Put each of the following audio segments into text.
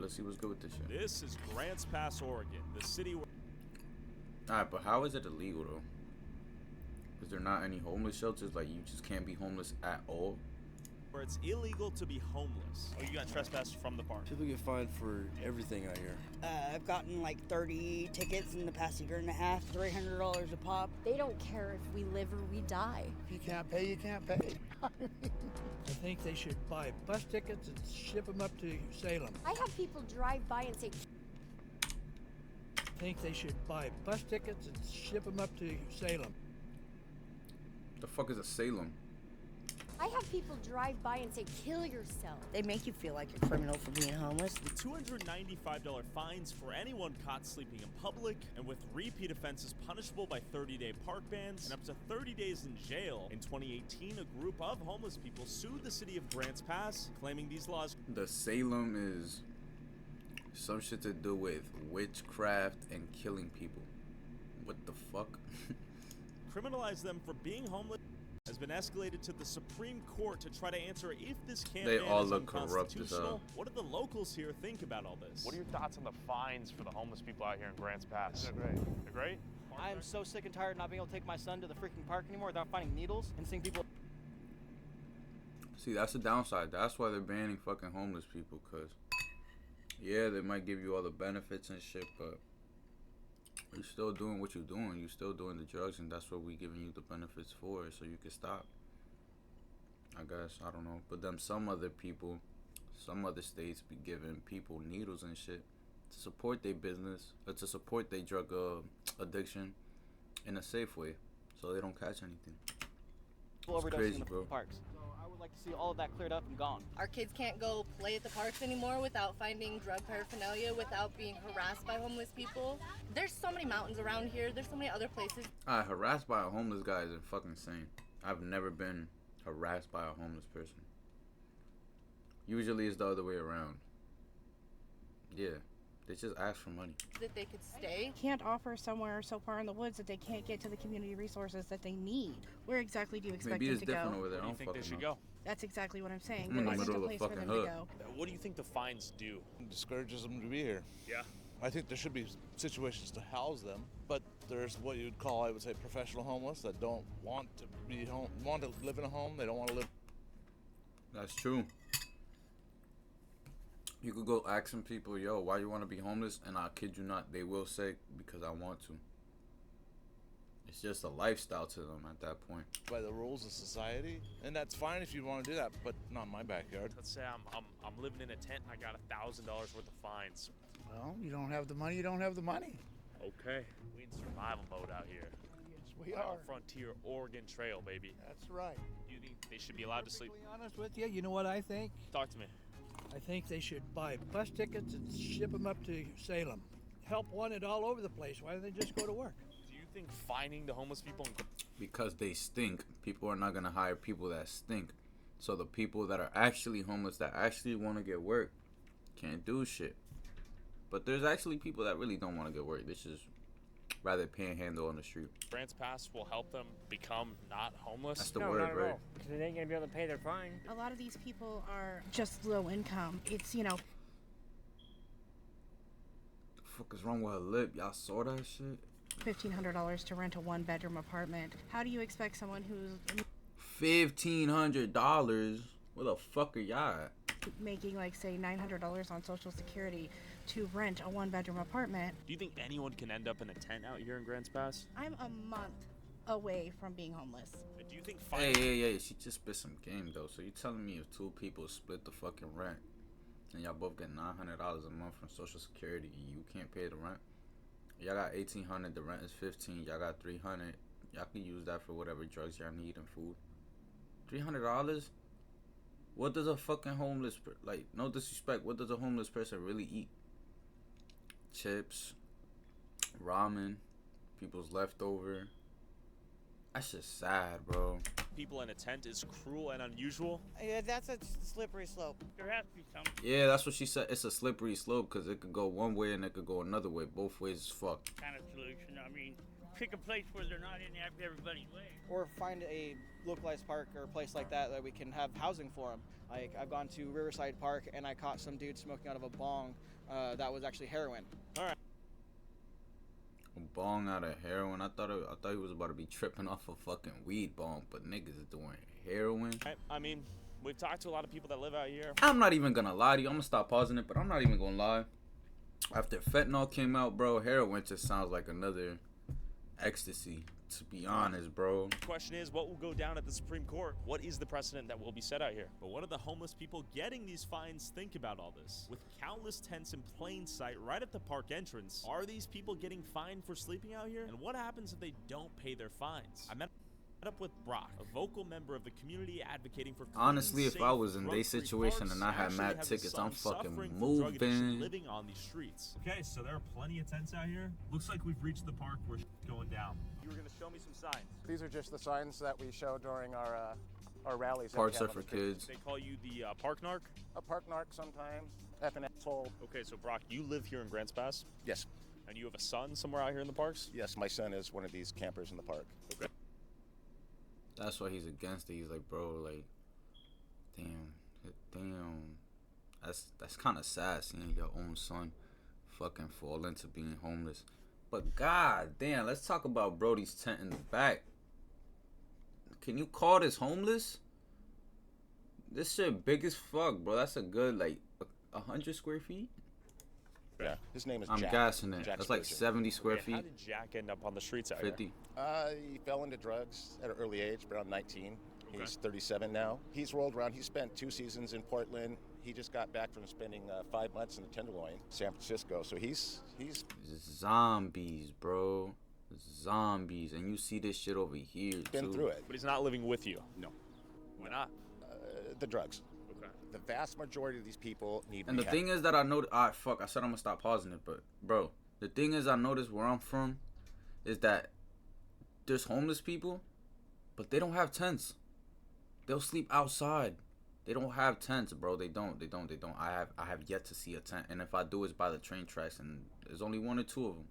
let's see what's good with this shit. This is Grants Pass, Oregon, the city where... Alright, but how is it illegal though? Is there not any homeless shelters? Like, you just can't be homeless at all? where it's illegal to be homeless. Oh, you got trespassed from the park. People get fined for everything out here. I've gotten like 30 tickets in the past year and a half, $300 a pop. They don't care if we live or we die. If you can't pay, you can't pay. I think they should buy bus tickets and ship them up to Salem. I have people drive by and say, I think they should buy bus tickets and ship them up to Salem. The fuck is a Salem? I have people drive by and say, kill yourself. They make you feel like a criminal for being homeless. With $295 fines for anyone caught sleeping in public, and with repeat offenses punishable by 30-day park bans and up to 30 days in jail. In 2018, a group of homeless people sued the city of Grants Pass, claiming these laws. The Salem is some shit to do with witchcraft and killing people. What the fuck? Criminalize them for being homeless has been escalated to the Supreme Court to try to answer if this campaign They all is look corrupt as hell. unconstitutional. What do the locals here think about all this? What are your thoughts on the fines for the homeless people out here in Grants Pass? They're great. They're great? I am so sick and tired of not being able to take my son to the freaking park anymore without finding needles and seeing people. See, that's the downside. That's why they're banning fucking homeless people, cause yeah, they might give you all the benefits and shit, but you're still doing what you're doing. You're still doing the drugs, and that's what we're giving you the benefits for, so you can stop. I guess, I don't know. But then some other people, some other states be giving people needles and shit to support their business, or to support their drug addiction in a safe way, so they don't catch anything. Overdosing crazy, in the bro. parks. So I would like to see all of that cleared up and gone. Our kids can't go play at the parks anymore without finding drug paraphernalia, without being harassed by homeless people. There's so many mountains around here. There's so many other places. Harassed by a homeless guy is fucking insane. I've never been harassed by a homeless person. Usually it's the other way around. Yeah, they just ask for money. That they could stay. Can't offer somewhere so far in the woods that they can't get to the community resources that they need. Where exactly do you expect Maybe them it's to different go? over there. Where do I you don't think they fucking should know. go? That's exactly what I'm saying. I'm in the There isn't middle a of the place for fucking them to hood. go. What do you think the fines do? Discourages them to be here. Yeah. I think there should be situations to house them, but there's what you'd call, I would say, professional homeless that don't want to be home, want to live in a home. They don't want to live. That's true. You could go ask some people, yo, why you want to be homeless? And I kid you not, they will say, because I want to. It's just a lifestyle to them at that point. By the rules of society, and that's fine if you want to do that, but not in my backyard. Let's say I'm living in a tent and I got $1,000 worth of fines. Well, you don't have the money, you don't have the money. Okay. We in survival mode out here. Yes, we Wild are. Frontier Oregon Trail, baby. That's right. Do you think they should be allowed to sleep? To be honest with you, you know what I think? Talk to me. I think they should buy bus tickets and ship them up to Salem. Help wanted all over the place. Why don't they just go to work? Do you think fining the homeless people in Because they stink, people are not going to hire people that stink. So the people that are actually homeless, that actually want to get work, can't do shit. But there's actually people that really don't want to get work. They just rather panhandle on the street. Grants Pass will help them become not homeless? That's the word, right? Because they ain't going to be able to pay their fine. A lot of these people are just low income. It's, The fuck is wrong with her lip? Y'all saw that shit? $1,500 to rent a one-bedroom apartment. How do you expect someone who's $1,500? Where the fuck are y'all at? making, like, say, $900 on Social Security to rent a one-bedroom apartment? Do you think anyone can end up in a tent out here in Grants Pass? I'm a month away from being homeless. Do you think Hey, she just spit some game though. So you telling me if two people split the fucking rent and y'all both get $900 a month from Social Security, you can't pay the rent? Y'all got $1,800, the rent is $1,500, y'all got $300. Y'all can use that for whatever drugs y'all need and food. $300? What does a fucking homeless like? No disrespect. What does a homeless person really eat? Chips, ramen, people's leftover. That's just sad, bro. people in a tent is cruel and unusual? Yeah, that's a slippery slope. There has to be some. Yeah, that's what she said. It's a slippery slope because it could go one way and it could go another way. Both ways is fucked. Kind of solution. I mean, pick a place where they're not in everybody's way. Or find a localized park or a place like that we can have housing for them. Like, I've gone to Riverside Park and I caught some dude smoking out of a bong that was actually heroin. All right. A bong out of heroin. I thought he was about to be tripping off a fucking weed bong, but niggas is doing heroin. I mean, we've talked to a lot of people that live out here. I'm not even gonna lie to you. I'm gonna stop pausing it, but I'm not even gonna lie. After fentanyl came out, bro, heroin just sounds like another ecstasy. To be honest, bro. The question is, what will go down at the Supreme Court? What is the precedent that will be set out here? But what do the homeless people getting these fines think about all this? With countless tents in plain sight right at the park entrance, are these people getting fined for sleeping out here? And what happens if they don't pay their fines? I met up with Brock, a vocal member of the community advocating for clean, honestly, if safe, I was in their drug-free situation parks, and I had actually mad has a tickets, son I'm fucking suffering from drug addiction moving. living on these streets. Okay, so there are plenty of tents out here. Looks like we've reached the park where shit's going down. You were gonna show me some signs. These are just the signs that we show during our rallies. Parks are for kids. They call you the park narc? A park narc sometimes. Effing asshole. Okay, so Brock, you live here in Grants Pass? Yes. And you have a son somewhere out here in the parks? Yes, my son is one of these campers in the park. Okay. That's why he's against it. He's like, bro, like, damn. That's kind of sad seeing your own son fucking fall into being homeless. But god damn, let's talk about Brody's tent in the back. Can you call this homeless? This shit big as fuck, bro. That's a good, like, 100 square feet? Yeah, his name is I'm Jack. gassing it. Jack That's like Spurgeon. 70 square Okay, feet. How did Jack end up on the streets out 50. here? He fell into drugs at an early age, around 19. Okay. He's 37 now. He's rolled around. He spent 2 seasons in Portland. He just got back from spending 5 months in the Tenderloin, San Francisco. So he's Zombies, bro. Zombies. And you see this shit over here, been too. through it. But he's not living with you? No. Why not? The drugs. Okay. The vast majority of these people need And the rehab. thing is that I know, fuck, I said I'm gonna stop pausing it, but bro, the thing is I noticed where I'm from is that there's homeless people, but they don't have tents. They'll sleep outside. They don't have tents, bro. They don't. I have yet to see a tent, and if I do, it's by the train tracks, and there's only 1 or 2 of them.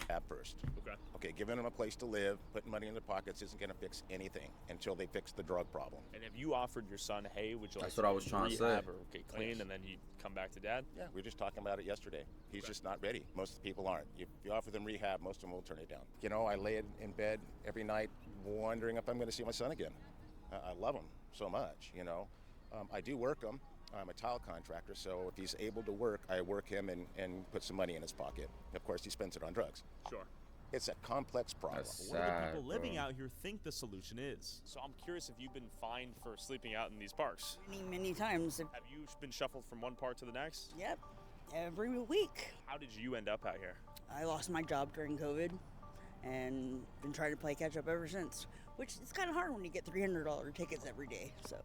At first. Okay. Okay, giving them a place to live, putting money in their pockets isn't going to fix anything until they fix the drug problem. And have you offered your son, hey, would you like That's what I was trying to say. rehab or get clean, Yes. and then he'd come back to dad? Yeah, we were just talking about it yesterday. He's just not ready. Most of the people aren't. If you offer them rehab, most of them will turn it down. You know, I lay in bed every night wondering if I'm going to see my son again. I love him so much, you know. I do work him. I'm a tile contractor, so if he's able to work, I work him and put some money in his pocket. Of course, he spends it on drugs. Sure. It's a complex problem. That's What do the sad, people living bro. out here think the solution is? So I'm curious if you've been fined for sleeping out in these parks. Many times. Have you been shuffled from one park to the next? Yep. Every week. How did you end up out here? I lost my job during COVID and been trying to play catch up ever since. Which is kind of hard when you get $300 tickets every day. So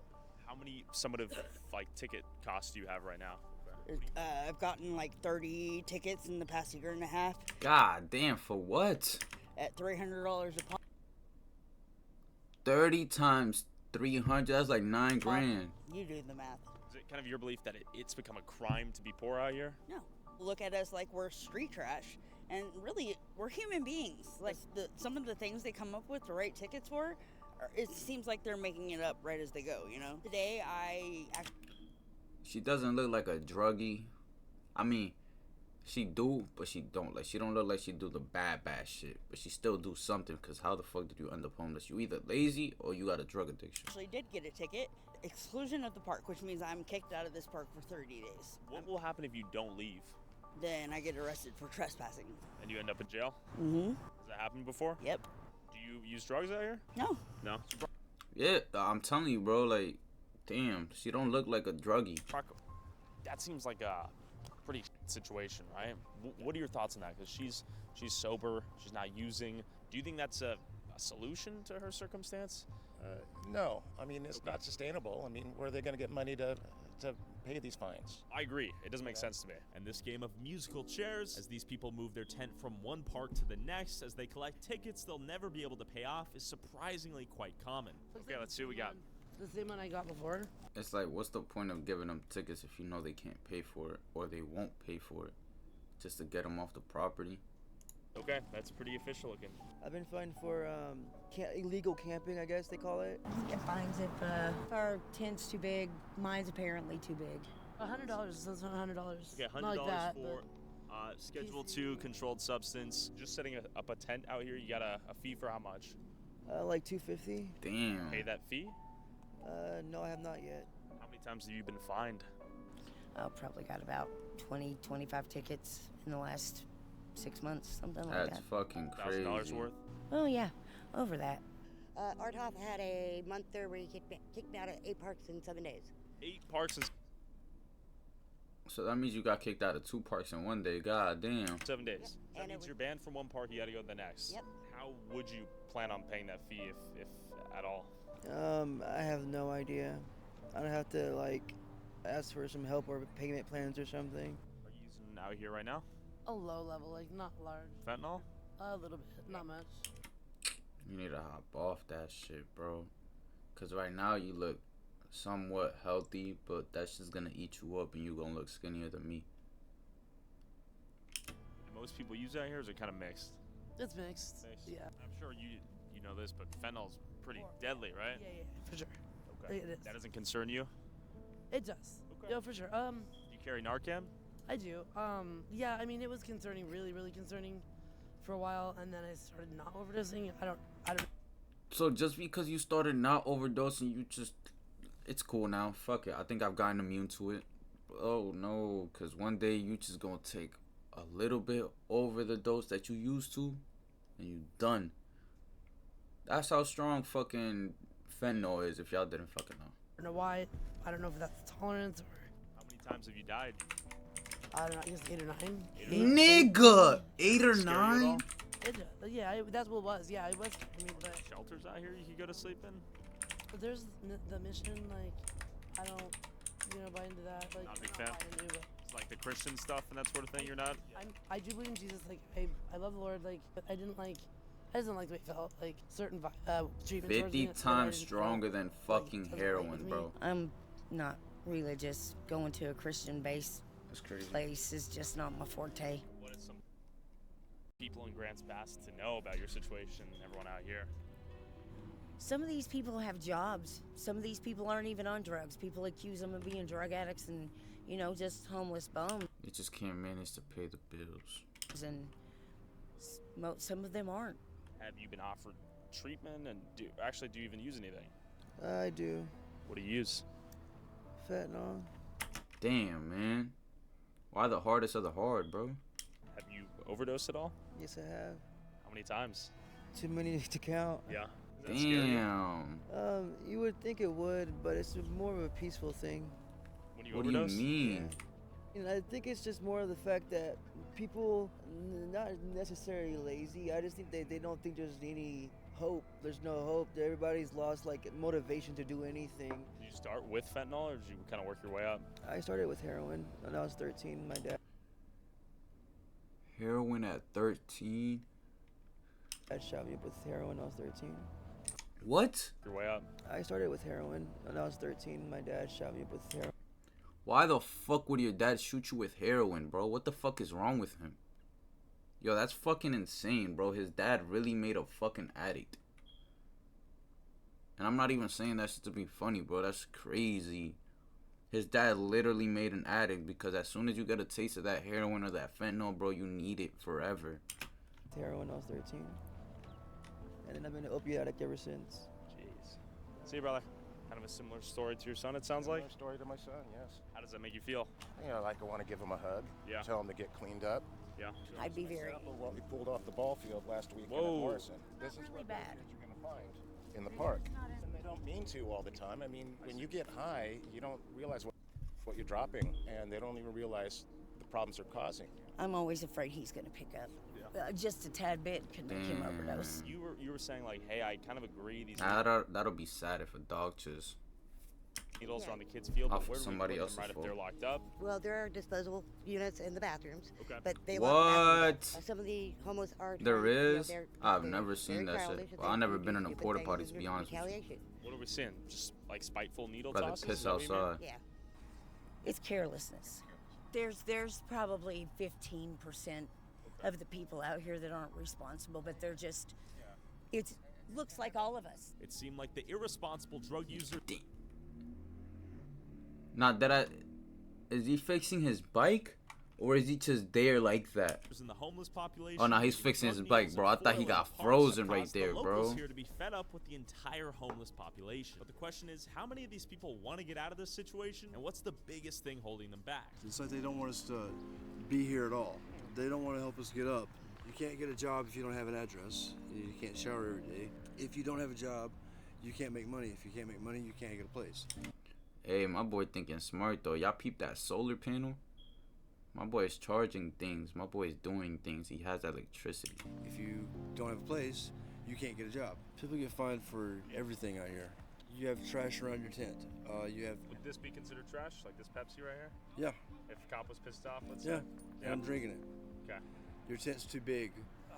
How many summative like ticket costs do you have right now? I've gotten like 30 tickets in the past year and a half God damn, for what? at $300 a pop. 30 times 300, that's like 9 grand. You do the math. Is it kind of your belief that it's become a crime to be poor out here? No. Look at us like we're street trash. And really, we're human beings. Like some of the things they come up with to write tickets for, it seems like they're making it up right as they go, you know? Today, She doesn't look like a druggie. I mean, she do, but she don't. Like, she don't look like she do the bad shit. But she still do something, because how the fuck did you end up homeless? You either lazy or you got a drug addiction. actually did get a ticket. Exclusion of the park, which means I'm kicked out of this park for 30 days. What will happen if you don't leave? Then I get arrested for trespassing. And you end up in jail? Mm-hmm. Has that happened before? Yep. Do you use drugs out here? No. No? Yeah, I'm telling you, bro, like, damn, she don't look like a druggie. That seems like a pretty situation, right? What are your thoughts on that? Because she's sober, she's not using. Do you think that's a solution to her circumstance? No, I mean, it's not sustainable. I mean, where are they going to get money to pay these fines? I agree. It doesn't make sense to me. And this game of musical chairs, as these people move their tent from one park to the next, as they collect tickets they'll never be able to pay off, is surprisingly quite common. Okay, let's see what we got. The same one I got before. It's like, what's the point of giving them tickets if you know they can't pay for it or they won't pay for it just to get them off the property? Okay, that's pretty official looking. I've been fined for illegal camping, I guess they call it. Get fines if our tent's too big. Mine's apparently too big. $100. That's not $100. Okay, $100 Not like that, for Schedule 2 controlled substance. Just setting up a tent out here, you got a fee for how much? Like $250. Damn. Pay that fee? No, I have not yet. How many times have you been fined? Probably got about 20, 25 tickets in the last 6 months, something like that. That's fucking crazy. $1,000 worth? Oh yeah, over that. Art Hoff had a month there where he kicked me out of 8 parks in 7 days. 8 parks in So that means you got kicked out of 2 parks in 1 day. God damn. 7 days. Yep. That And means you're banned from one park, you gotta go to the next. Yep. How would you plan on paying that fee if at all? I have no idea. I'd have to like ask for some help or payment plans or something. Are you using out here right now? A low level, like not large. Fentanyl? A little bit, not much. You need to hop off that shit, bro. Cause right now you look somewhat healthy, but that's just gonna eat you up and you gonna look skinnier than me. Most people use out here, or is it kind of mixed? It's mixed. Yeah. I'm sure you know this, but fentanyl's pretty deadly, right? Yeah, for sure. Okay. It is. That doesn't concern you? It does. Okay. Yeah, for sure. Do you carry Narcan? I do. Yeah, I mean, it was concerning, really, really concerning for a while, and then I started not overdosing. I don't. So just because you started not overdosing, you just, it's cool now. Fuck it. I think I've gotten immune to it. Oh no, cause one day you just gonna take a little bit over the dose that you used to, and you done. That's how strong fucking fentanyl is. If y'all didn't fucking know. I don't know why. I don't know if that's tolerance or. How many times have you died? I don't know. I guess 8 or 9. Nigga, 8 or Scare you at 9. all? Yeah, that's what it was. Yeah, it was. I mean, but Shelters out here you can go to sleep in? there's the mission. Like, I don't, buy into that. Like, Not a big I'm fan? not buying into it. It's like the Christian stuff and that sort of thing. You're not? I do believe in Jesus. Like, I love the Lord. Like, but I didn't like the way it felt. Like certain treatment. 50 times stronger than fucking heroin, bro. I'm not religious. Going to a Christian-based That's crazy. place is just not my forte. What is some people in Grants Pass to know about your situation and everyone out here? Some of these people have jobs. Some of these people aren't even on drugs. People accuse them of being drug addicts and, just homeless bums. You just can't manage to pay the bills. And some of them aren't. Have you been offered treatment, and do you even use anything? I do. What do you use? Fentanyl. Damn, man. Why the hardest of the hard, bro? Have you overdosed at all? Yes, I have. How many times? Too many to count. Yeah. Does that scare you? Damn. You would think it would, but it's more of a peaceful thing. When you What overdose? do you mean? I think it's just more of the fact that people, not necessarily lazy, I just think they don't think there's any hope. There's no hope. Everybody's lost motivation to do anything. Did you start with fentanyl, or did you kind of work your way up? I started with heroin when I was 13. My dad Heroin at 13? shot me up with heroin when I was 13. What? Your way up. I started with heroin when I was 13. My dad shot me up with heroin. Why the fuck would your dad shoot you with heroin, bro? What the fuck is wrong with him? Yo, that's fucking insane, bro. His dad really made a fucking addict. And I'm not even saying that shit to be funny, bro. That's crazy. His dad literally made an addict because as soon as you get a taste of that heroin or that fentanyl, bro, you need it forever. Heroin when I was 13. And then I've been an opiate addict ever since. Jeez. See, brother. Kind of a similar story to your son, it sounds like? Similar story to my son, yes. How does that make you feel? Like I want to give him a hug. Yeah. Tell him to get cleaned up. Yeah. I'd be very What we pulled off the ball field last weekend Whoa. at Morrison. This is really what bad. you're going to find in the park. And they don't mean to all the time. I mean, when you get high, you don't realize what you're dropping, and they don't even realize the problems they're causing. I'm always afraid he's going to pick up. Just a tad bit could make him overdose. You were saying like, hey, I kind of agree. These That'll be sad if a dog just needles are on the kids' field, but off where do we somebody put else's them right if fault. they're locked up? Well, there are disposable units in the bathrooms. Okay. But they lock What? some of the homeless are. There is? they're I've very never seen that childish shit. and Well, I've they never do been in a stupid porta things potty, and to be there's honest with you. retaliation. What are we seeing? Just like spiteful needle Rather tosses? piss Is that what you mean? outside. Yeah. It's carelessness. There's probably 15% of the people out here that aren't responsible, but they're just, it looks like all of us. It seemed like the irresponsible drug user. Not that is he fixing his bike? Or is he just there like that? In the homeless population, Oh no, he's fixing his bike, bro. I thought he got frozen right there, bro. Here to be fed up with the entire homeless population. But the question is, how many of these people want to get out of this situation, and what's the biggest thing holding them back? It's like they don't want us to be here at all. They don't want to help us get up. You can't get a job if you don't have an address. You can't shower every day. If you don't have a job, you can't make money. If you can't make money, you can't get a place. Hey, my boy thinking smart though. Y'all peep that solar panel? My boy is charging things. My boy is doing things. He has electricity. If you don't have a place, you can't get a job. People get fined for everything out here. You have trash around your tent. You have. Would this be considered trash, like this Pepsi right here? Yeah. If a cop was pissed off, let's Yeah. say. And I'm drinking it. Okay. Your tent's too big.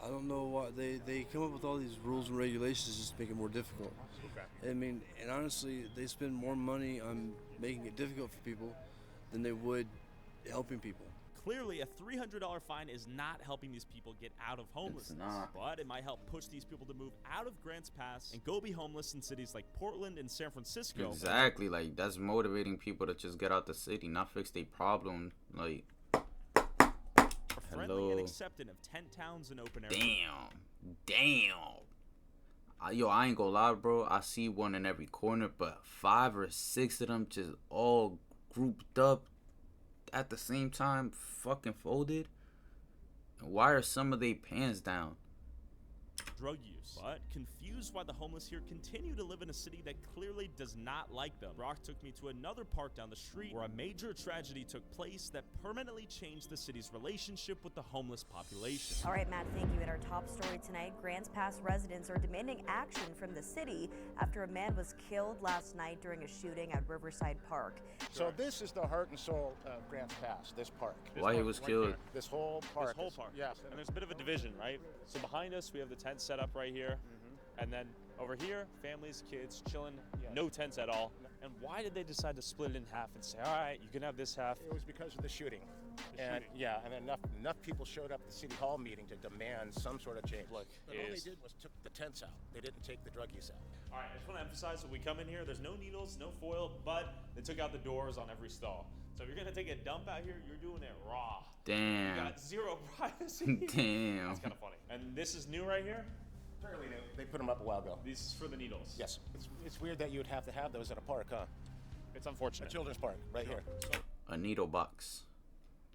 I don't know why they come up with all these rules and regulations just to make it more difficult. Okay. I mean, and honestly, they spend more money on making it difficult for people than they would helping people. Clearly, a $300 fine is not helping these people get out of homelessness. But it might help push these people to move out of Grants Pass and go be homeless in cities like Portland and San Francisco. Exactly, like that's motivating people to just get out the city, not fix their problem. Like, Friendly and accepting of tent towns and open air. Damn. Yo, I ain't gonna lie, bro. I see one in every corner, but 5 or 6 of them just all grouped up at the same time, fucking folded. And why are some of their pants down? Drug use, but confused why the homeless here continue to live in a city that clearly does not like them. Brock took me to another park down the street where a major tragedy took place that permanently changed the city's relationship with the homeless population. All right, Matt, thank you. In our top story tonight, Grants Pass residents are demanding action from the city after a man was killed last night during a shooting at Riverside Park. So this is the heart and soul of Grants Pass, this park. Why he was killed? This whole park. This whole park. Yes. And there's a bit of a division, right? So behind us, we have the tent set up right here. And then over here, families, kids, chilling, no tents at all. And why did they decide to split it in half and say, all right, you can have this half? It was because of the shooting. And enough people showed up at the city hall meeting to demand some sort of change. Look, but all they did was took the tents out. They didn't take the drug use out. All right, I just want to emphasize when we come in here, there's no needles, no foil, but they took out the doors on every stall. So if you're going to take a dump out here, you're doing it raw. Damn. You got zero privacy. Damn. That's kind of funny. And this is new right here? Fairly new. They put them up a while ago. This is for the needles. Yes. It's weird that you would have to have those at a park, huh? It's unfortunate. A children's park, right here. A needle box.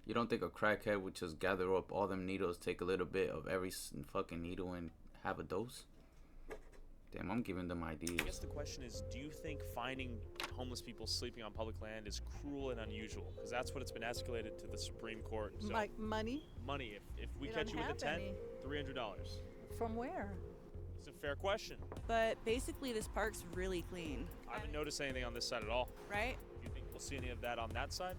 You don't think a crackhead would just gather up all them needles, take a little bit of every fucking needle, and have a dose? Damn, I'm giving them ideas. I guess the question is, do you think finding homeless people sleeping on public land is cruel and unusual? Because that's what it's been escalated to the Supreme Court. So Like money? money. If we We catch don't you with a have tent, any. $300. From where? It's a fair question. But basically, this park's really clean, I haven't noticed anything on this side at all. right? Do you think we'll see any of that on that side?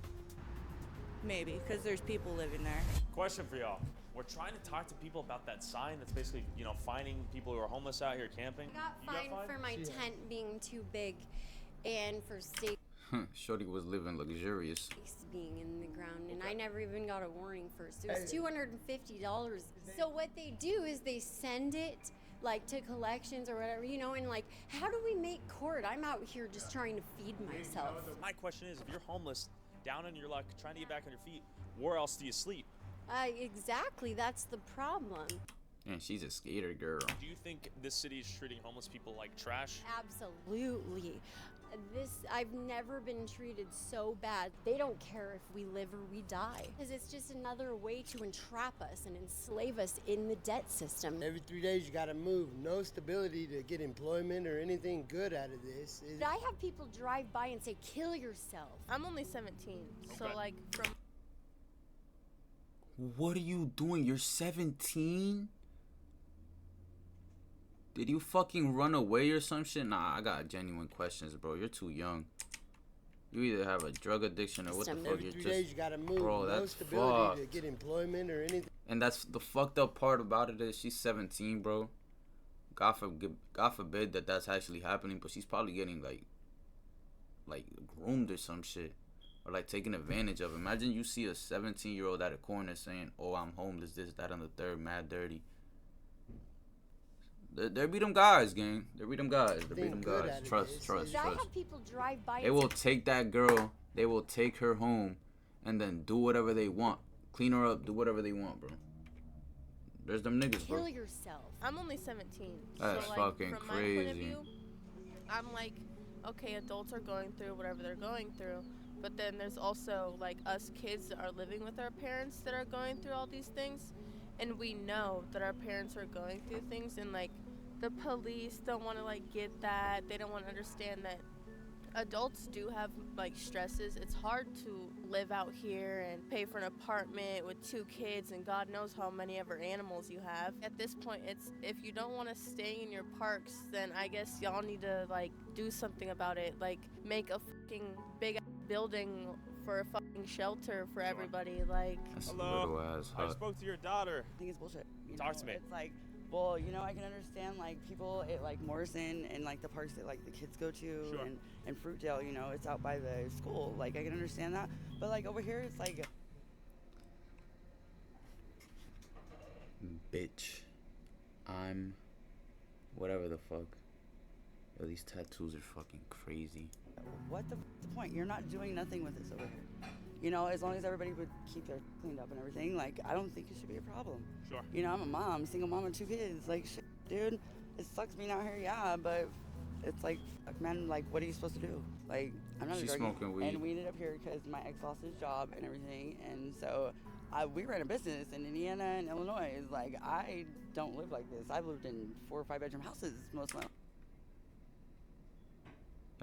Maybe, because there's people living there. Question for y'all. We're trying to talk to people about that sign that's basically, finding people who are homeless out here camping. I got fined for my tent being too big and for space Shorty was living luxurious. being in the ground, and I never even got a warning first. It was $250. So what they do is they send it like to collections or whatever, and like, how do we make court? I'm out here just trying to feed myself. My question is, if you're homeless, down on your luck, trying to get back on your feet, where else do you sleep? Exactly, that's the problem. And she's a skater girl. Do you think this city is treating homeless people like trash? Absolutely. I've never been treated so bad. They don't care if we live or we die. Because it's just another way to entrap us and enslave us in the debt system. Every 3 days you gotta move. No stability to get employment or anything good out of this. I have people drive by and say, kill yourself. I'm only 17, so like from What are you doing? You're 17? Did you fucking run away or some shit? Nah, I got genuine questions, bro. You're too young. You either have a drug addiction or what the fuck? Every You're 3 just, days you gotta move. bro. No That's stability fucked. to get employment or anything. And that's the fucked up part about it is she's 17, bro. God forbid that's actually happening, but she's probably getting like groomed or some shit. or like taking advantage of. Imagine you see a 17-year-old at a corner saying, "Oh, I'm homeless, this, that, and the third, mad dirty." There be them guys, gang. There be them guys. There be them guys. Trust. I have people drive by. They will take that girl. They will take her home, and then do whatever they want. Clean her up. Do whatever they want, bro. There's them niggas, bro. Kill yourself. I'm only 17. That's so, like, fucking from my point of crazy. view, I'm like, okay, adults are going through whatever they're going through. But then there's also, like, us kids that are living with our parents that are going through all these things. And we know that our parents are going through things, and, like, the police don't want to, like, get that. They don't want to understand that adults do have, like, stresses. It's hard to live out here and pay for an apartment with 2 kids and God knows how many ever animals you have. At this point, it's if you don't want to stay in your parks, then I guess y'all need to, like, do something about it. Like, make a fucking big building for a fucking shelter for everybody. Like, That's Hello. a little ass I hut. spoke to your daughter. I think it's bullshit. Talk to me. It's like, well, you know, I can understand like people at like Morrison and like the parks that like the kids go to, Sure. and Fruitdale, you know, it's out by the school. Like I can understand that, but like over here, it's like, Bitch. I'm whatever the fuck. Yo, these tattoos are fucking crazy. what the point? You're not doing nothing with this over here. You know, as long as everybody would keep their cleaned up and everything, like I don't think it should be a problem. Sure. You know, I'm a mom, single mom with 2 kids. Like, shit, dude, it sucks being out here, yeah, but it's like, fuck, man, like, what are you supposed to do? Like, I'm not a She's druggie, smoking weed. and we ended up here because my ex lost his job and everything, and so we ran a business in Indiana and Illinois. It's like, I don't live like this. I've lived in 4 or 5 bedroom houses most of my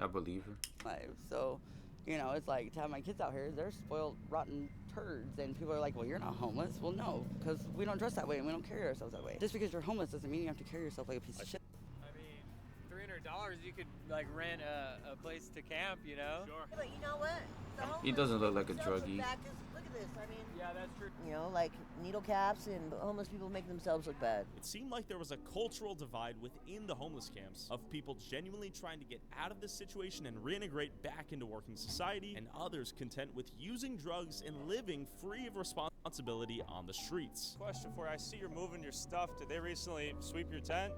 I believe her. life. So, you know, it's like to have my kids out here, they're spoiled, rotten turds, and people are like, well, you're not homeless. Well, no, because we don't dress that way and we don't carry ourselves that way. Just because you're homeless doesn't mean you have to carry yourself like a piece of shit. I mean, $300, you could like rent a place to camp, you know? Sure. But you know what? The He doesn't look like a themselves druggie. look back is- Look at this. I mean, Yeah, that's true. you know, like needle caps and homeless people make themselves look bad. It seemed like there was a cultural divide within the homeless camps of people genuinely trying to get out of this situation and reintegrate back into working society, and others content with using drugs and living free of responsibility on the streets. Question for you. I see you're moving your stuff. Did they recently sweep your tent?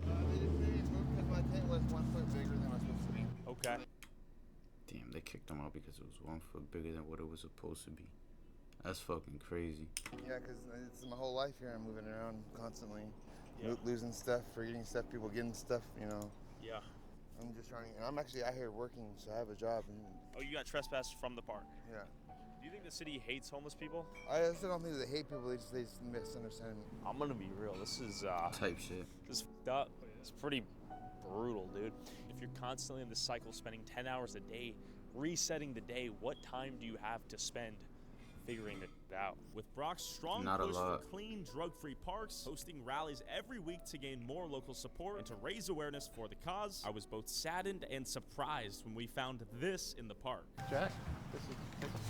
They just moved because my tent was 1 foot bigger than it was supposed to be. Okay. Damn, they kicked him out because it was 1 foot bigger than what it was supposed to be. That's fucking crazy. Yeah, because it's my whole life here. I'm moving around constantly, Yeah. losing stuff, forgetting stuff, people getting stuff. You know. Yeah. I'm just trying. And I'm actually out here working, so I have a job. And Oh, you got trespassed from the park. yeah, Do you think the city hates homeless people? I still don't think they hate people. They just misunderstand me. I'm gonna be real. This is Type shit. this is f***ed up. It's pretty brutal, dude. If you're constantly in this cycle, spending 10 hours a day, resetting the day, what time do you have to spend figuring it out? With Brock's strong Not a push for lot. clean, drug-free parks, hosting rallies every week to gain more local support and to raise awareness for the cause, I was both saddened and surprised when we found this in the park. Jack,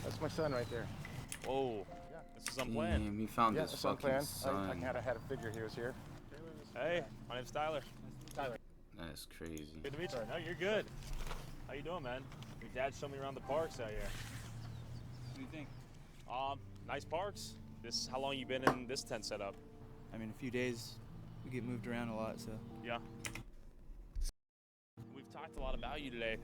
that's my son right there. Whoa. This is unplanned. Damn, he found Yeah, his that's fucking unplanned. son. I kind of had a figure he was here. Hey, my name's Tyler. Tyler. That's crazy. Good to meet you. No, you're good. How you doing, man? Your dad showed me around the parks out here. What do you think? Nice parks. This how long you been in this tent setup? I mean, a few days. We get moved around a lot, so. Yeah. We've talked a lot about you today.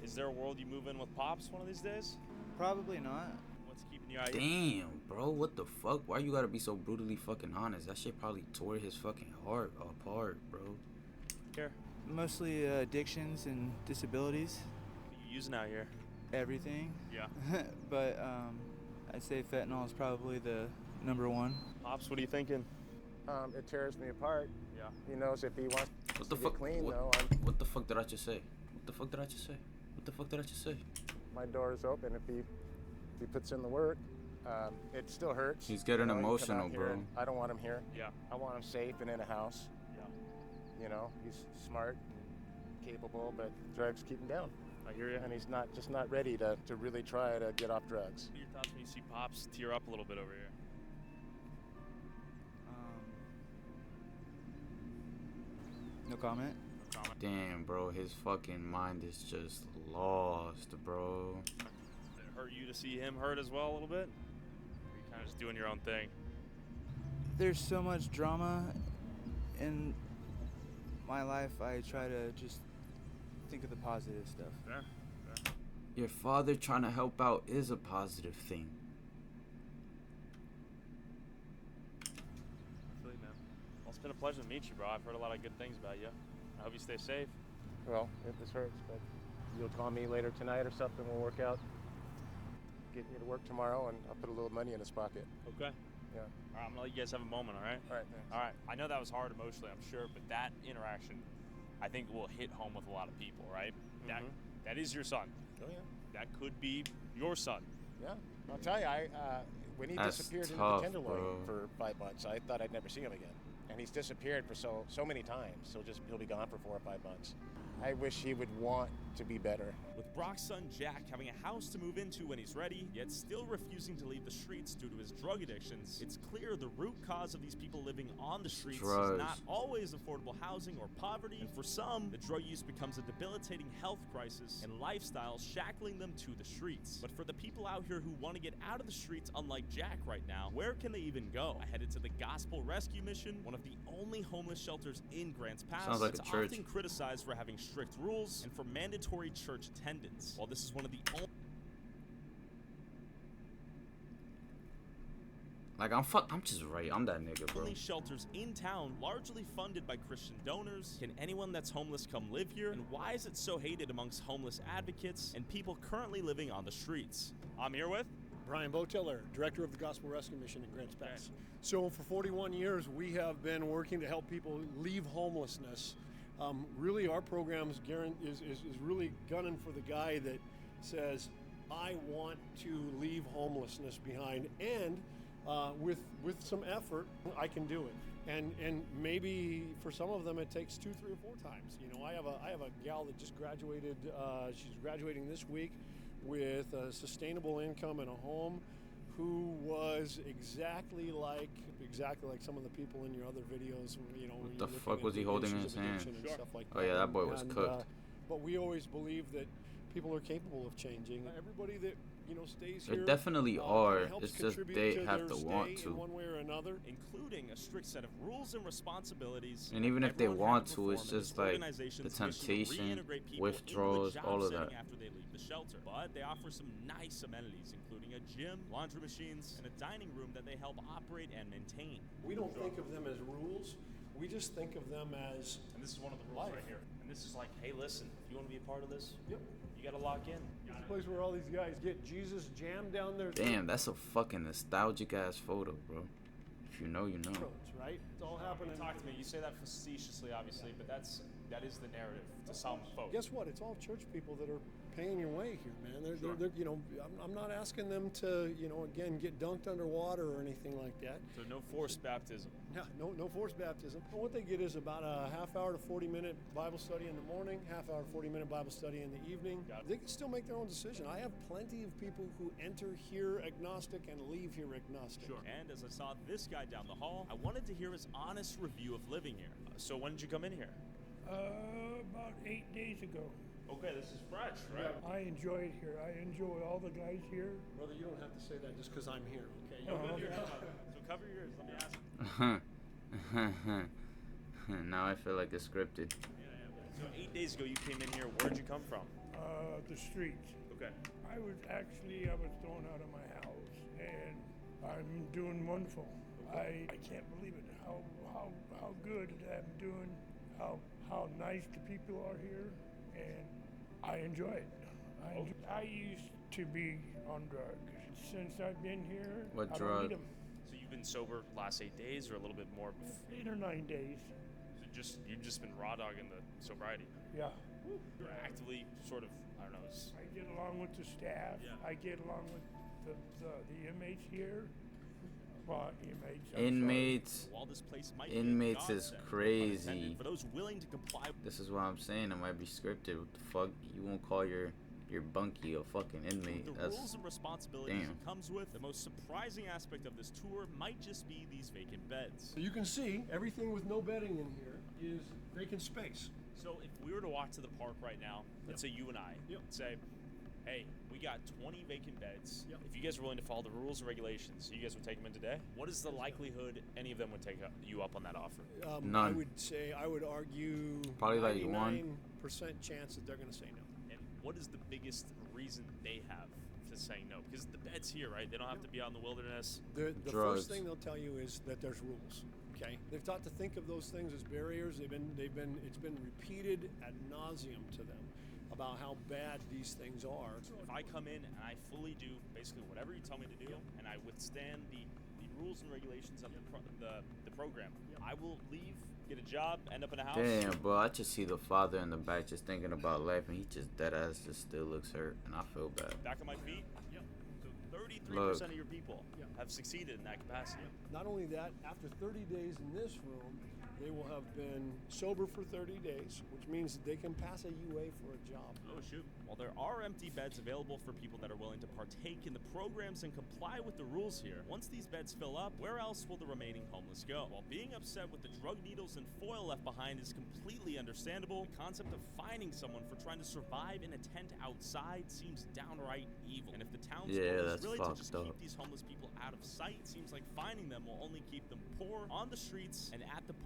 Is there a world you move in with Pops one of these days? Probably not. What's keeping you out here? Damn, bro, what the fuck? Why you gotta be so brutally fucking honest? That shit probably tore his fucking heart apart, bro. Here. Mostly addictions and disabilities. What are you using out here? Everything. Yeah. But I'd say fentanyl is probably the number one. Pops, what are you thinking? It tears me apart. Yeah. He knows if he wants What to the fuck? get clean, what, though, what the fuck did I just say? What the fuck did I just say? What the fuck did I just say? my door is open. If he puts in the work, it still hurts. He's getting You know, he can come out emotional, here bro. and I don't want him here. Yeah. I want him safe and in a house. Yeah. You know, he's smart, and capable, but drugs keep him down. I hear you. And he's just not ready to really try to get off drugs. What are your thoughts when you see Pops tear up a little bit over here? No comment. Damn, bro, his fucking mind is just lost, bro. hurt you to see him hurt as well a little bit? Or are you kind of just doing your own thing? There's so much drama in my life. I try to just think of the positive stuff. Fair. Your father trying to help out is a positive thing. Feel you, man. Well, it's been a pleasure to meet you, bro. I've heard a lot of good things about you. I hope you stay safe. Well, if this hurts, but you'll call me later tonight or something. We'll work out. Get you to work tomorrow, and I'll put a little money in his pocket. Okay. Yeah. All right, I'm gonna let you guys have a moment, all right? All right, thanks. All right. I know that was hard emotionally, I'm sure, but that interaction, I think, will hit home with a lot of people, right? That is your son. Oh, yeah. That could be your son. Yeah. I'll tell you, when he That's disappeared into tough, the Tenderloin bro. for 5 months, I thought I'd never see him again. And he's disappeared for so many times. He'll be gone for 4 or 5 months. I wish he would want to be better. With Brock's son Jack having a house to move into when he's ready, yet still refusing to leave the streets due to his drug addictions, it's clear the root cause of these people living on the streets Drugs. is not always affordable housing or poverty, and for some, the drug use becomes a debilitating health crisis and lifestyle shackling them to the streets. But for the people out here who want to get out of the streets, unlike Jack right now, where can they even go? I headed to the Gospel Rescue Mission, one of the only homeless shelters in Grants Pass. Sounds like it's a church. often criticized for having strict rules and for mandatory church attendance. While this is one of the only Like, I'm just right. I'm that nigga, bro. only shelters in town largely funded by Christian donors. Can anyone that's homeless come live here? And why is it so hated amongst homeless advocates and people currently living on the streets? I'm here with Brian Botiller, Director of the Gospel Rescue Mission in Grants Pass. So for 41 years, we have been working to help people leave homelessness. Really, our program is really gunning for the guy that says, I want to leave homelessness behind, and with some effort, I can do it. And maybe for some of them, it takes 2, 3, or 4 times. You know, I have a gal that just graduated. She's graduating this week with a sustainable income and a home, who was exactly like some of the people in your other videos. You know, What the fuck was he holding in his hand? Stuff like Oh yeah, that boy was cooked. But we always believe that people are capable of changing. Everybody that stays There here. definitely are. helps It's just contribute they to have their to want stay to. in one way or another. including a strict set of rules and responsibilities. And even if they everyone want had to, it's perform in just this like organization's the mission to temptation, reintegrate people withdrawals, into the all job of that. setting after they leave the shelter. But they offer some nice amenities, including a gym, laundry machines, and a dining room that they help operate and maintain. We don't think of them as rules. We just think of them as. And this is one of the rules right here. And this is like, hey, listen, if you want to be a part of this, Yep. you got to lock in. It's a place where all these guys get Jesus jammed down their Damn, that's a fucking nostalgic ass photo, bro. If you know, you know. throats, right? It's all happening. Talk to me. You say that facetiously, obviously, but that is the narrative to some folks. Guess what? It's all church people that are paying your way here, man. They're I'm not asking them to, again, get dunked underwater or anything like that. So no forced baptism. Yeah, no forced baptism. But what they get is about a half hour to 40-minute Bible study in the morning, half hour to 40-minute Bible study in the evening. They can still make their own decision. I have plenty of people who enter here agnostic and leave here agnostic. Sure. And as I saw this guy down the hall, I wanted to hear his honest review of living here. So when did you come in here? About 8 days ago. Okay, this is fresh, right? I enjoy it here. I enjoy all the guys here. Brother, you don't have to say that just because I'm here, okay? So cover your ears. Let me ask. Now I feel like it's scripted. So 8 days ago you came in here. Where'd you come from? The streets. Okay. I was thrown out of my house, and I'm doing wonderful. I can't believe it. How good I'm doing. How nice the people are here, and I enjoy it. I used to be on drugs. Since I've been here, What I drug? don't need 'em. So you've been sober last 8 days, or a little bit more? 8 or 9 days. So you've just been raw dogging the sobriety. Yeah. You're actively sort of, I don't know. I get along with the staff. Yeah. I get along with the inmates here. Well, inmates. Inmates. While this place might be a Inmates is godsend, crazy. unintended, for those willing to comply. This is what I'm saying. It might be scripted. What the fuck? You won't call your bunkie a fucking inmate. The That's rules and responsibilities damn. it comes with, the most surprising aspect of this tour might just be these vacant beds. So you can see everything with no bedding in here is vacant space. So if we were to walk to the park right now, let's say you and I, say, hey, We got 20 vacant beds. If you guys are willing to follow the rules and regulations, you guys would take them in today? What is the likelihood any of them would take you up on that offer? I would argue Probably like 99% chance that they're going to say no. And what is the biggest reason they have to saying no? Because the bed's here, right? They don't have to be out in the wilderness. The first thing they'll tell you is that there's rules. Okay, they've taught to think of those things as barriers. It's been repeated ad nauseum to them about how bad these things are. If I come in and I fully do basically whatever you tell me to do, and I withstand the rules and regulations of the program, I will leave, get a job, end up in a house. Damn, bro, I just see the father in the back just thinking about life, and he just dead ass just still looks hurt, and I feel bad. Back on my feet. So 33% of your people have succeeded in that capacity. Not only that, after 30 days in this room, they will have been sober for 30 days, which means that they can pass a UA for a job. Oh, shoot. While there are empty beds available for people that are willing to partake in the programs and comply with the rules here, once these beds fill up, where else will the remaining homeless go? While being upset with the drug needles and foil left behind is completely understandable, the concept of fining someone for trying to survive in a tent outside seems downright evil. And if the town's goal is really to just keep these homeless people out of sight, it seems like fining them will only keep them poor, on the streets, and at the park.